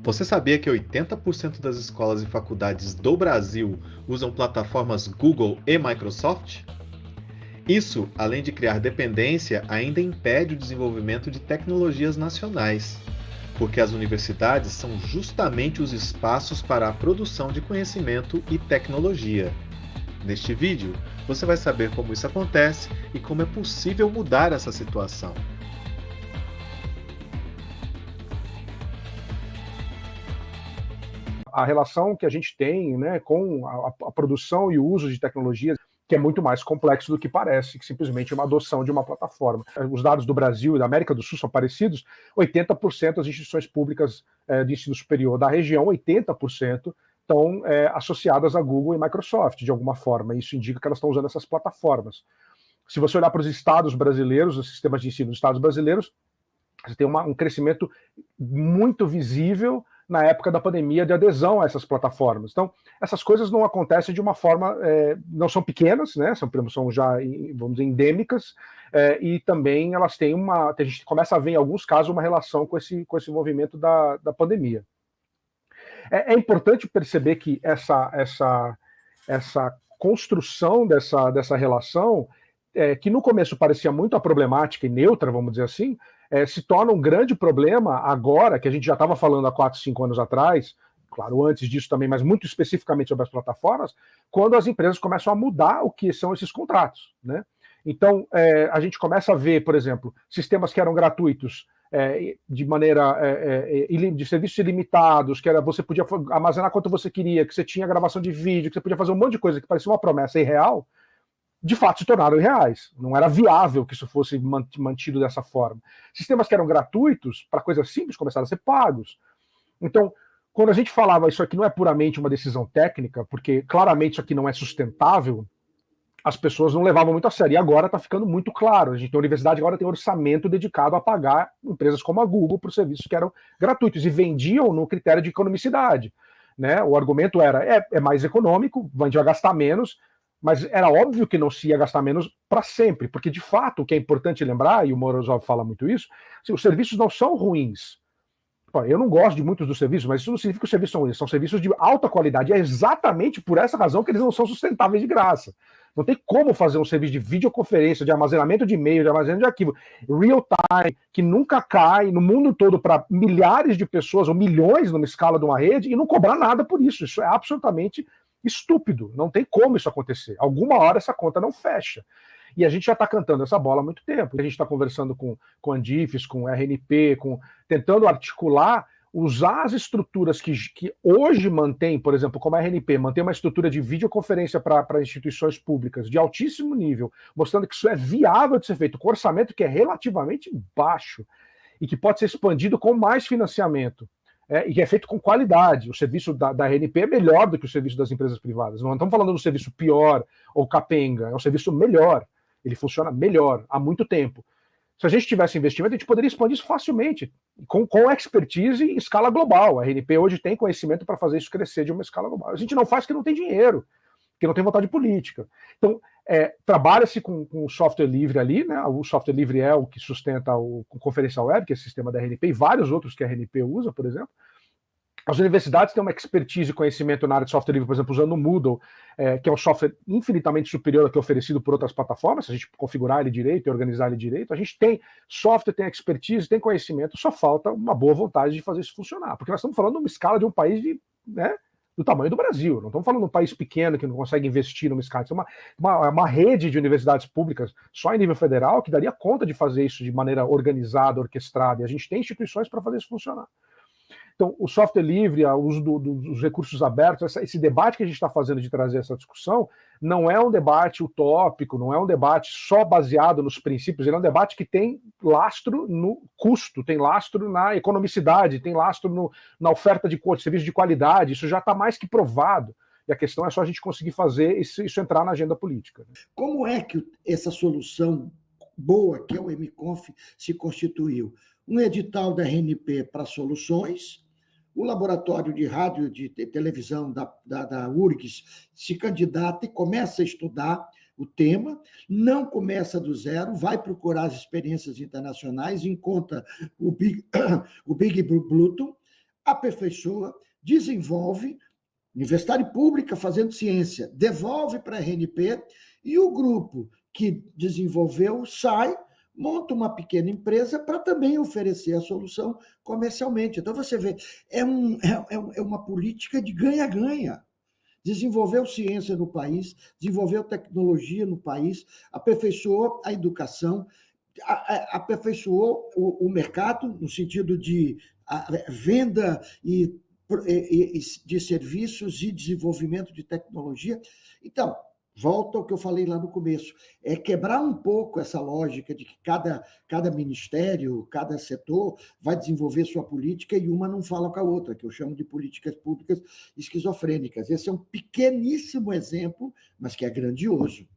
Você sabia que 80% das escolas e faculdades do Brasil usam plataformas Google e Microsoft? Isso, além de criar dependência, ainda impede o desenvolvimento de tecnologias nacionais, porque as universidades são justamente os espaços para a produção de conhecimento e tecnologia. Neste vídeo, você vai saber como isso acontece e como é possível mudar essa situação. A relação que a gente tem, né, com a produção e o uso de tecnologias, que é muito mais complexo do que parece, que simplesmente uma adoção de uma plataforma. Os dados do Brasil e da América do Sul são parecidos. 80% das instituições públicas de ensino superior da região, 80% estão associadas a Google e Microsoft, de alguma forma. Isso indica que elas estão usando essas plataformas. Se você olhar para os estados brasileiros, os sistemas de ensino dos estados brasileiros, você tem um crescimento muito visível na época da pandemia de adesão a essas plataformas. Então, essas coisas não acontecem de uma forma, não são pequenas, né? São já, vamos dizer, endêmicas, e também elas têm a gente começa a ver em alguns casos uma relação com esse movimento da pandemia. É importante perceber que essa construção dessa relação, que no começo parecia muito problemática e neutra, vamos dizer assim, se torna um grande problema agora, que a gente já estava falando há 4, 5 anos atrás, claro, antes disso também, mas muito especificamente sobre as plataformas, quando as empresas começam a mudar o que são esses contratos, né? Então, a gente começa a ver, por exemplo, sistemas que eram gratuitos, de maneira de serviços ilimitados, que era você podia armazenar quanto você queria, que você tinha gravação de vídeo, que você podia fazer um monte de coisa que parecia uma promessa irreal, de fato se tornaram irreais. Não era viável que isso fosse mantido dessa forma. Sistemas que eram gratuitos, para coisas simples, começaram a ser pagos. Então, quando a gente falava isso aqui não é puramente uma decisão técnica, porque claramente isso aqui não é sustentável, as pessoas não levavam muito a sério. E agora está ficando muito claro. A universidade agora tem orçamento dedicado a pagar empresas como a Google por serviços que eram gratuitos e vendiam no critério de economicidade. Né? O argumento era, é mais econômico, a gente vai gastar menos, mas era óbvio que não se ia gastar menos para sempre, porque de fato o que é importante lembrar, e o Morozov fala muito isso, assim, os serviços não são ruins. Eu não gosto de muitos dos serviços, mas isso não significa que os serviços são ruins, são serviços de alta qualidade, e é exatamente por essa razão que eles não são sustentáveis de graça. Não tem como fazer um serviço de videoconferência, de armazenamento de e-mail, de armazenamento de arquivo, real time, que nunca cai no mundo todo para milhares de pessoas, ou milhões numa escala de uma rede, e não cobrar nada por isso. Isso é absolutamente estúpido. Não tem como isso acontecer. Alguma hora essa conta não fecha. E a gente já está cantando essa bola há muito tempo. A gente está conversando com Andifes, com RNP, tentando articular, usar as estruturas que hoje mantém, por exemplo, como a RNP, mantém uma estrutura de videoconferência para instituições públicas de altíssimo nível, mostrando que isso é viável de ser feito, com orçamento que é relativamente baixo e que pode ser expandido com mais financiamento. E que é feito com qualidade. O serviço da RNP é melhor do que o serviço das empresas privadas. Não estamos falando do serviço pior ou capenga, é um serviço melhor. Ele funciona melhor há muito tempo. Se a gente tivesse investimento, a gente poderia expandir isso facilmente, com expertise em escala global. A RNP hoje tem conhecimento para fazer isso crescer de uma escala global. A gente não faz porque não tem dinheiro, porque não tem vontade política. Então, trabalha-se com o software livre ali, né? O software livre é o que sustenta o Conferencial Web, que é o sistema da RNP, e vários outros que a RNP usa, por exemplo. As universidades têm uma expertise e conhecimento na área de software livre, por exemplo, usando o Moodle, que é um software infinitamente superior ao que é oferecido por outras plataformas, se a gente configurar ele direito e organizar ele direito. A gente tem software, tem expertise, tem conhecimento, só falta uma boa vontade de fazer isso funcionar. Porque nós estamos falando de uma escala de um país do tamanho do Brasil. Não estamos falando de um país pequeno que não consegue investir numa escala. É uma rede de universidades públicas, só em nível federal, que daria conta de fazer isso de maneira organizada, orquestrada. E a gente tem instituições para fazer isso funcionar. Então, o software livre, o uso dos recursos abertos, esse debate que a gente está fazendo de trazer essa discussão, não é um debate utópico, não é um debate só baseado nos princípios, ele é um debate que tem lastro no custo, tem lastro na economicidade, tem lastro na oferta de serviço de qualidade, isso já está mais que provado. E a questão é só a gente conseguir fazer isso entrar na agenda política. Como é que essa solução boa, que é o MConf, se constituiu? Um edital da RNP para soluções, o laboratório de rádio e de televisão da URGS se candidata e começa a estudar o tema, não começa do zero, vai procurar as experiências internacionais, encontra o Big Bluetooth, aperfeiçoa, desenvolve, universidade pública fazendo ciência, devolve para a RNP, e o grupo que desenvolveu sai, monta uma pequena empresa para também oferecer a solução comercialmente. Então, você vê, é uma política de ganha-ganha. Desenvolveu ciência no país, desenvolveu tecnologia no país, aperfeiçoou a educação, aperfeiçoou o mercado, no sentido de venda de serviços e desenvolvimento de tecnologia. Então, volta ao que eu falei lá no começo, é quebrar um pouco essa lógica de que cada ministério, cada setor vai desenvolver sua política e uma não fala com a outra, que eu chamo de políticas públicas esquizofrênicas. Esse é um pequeníssimo exemplo, mas que é grandioso.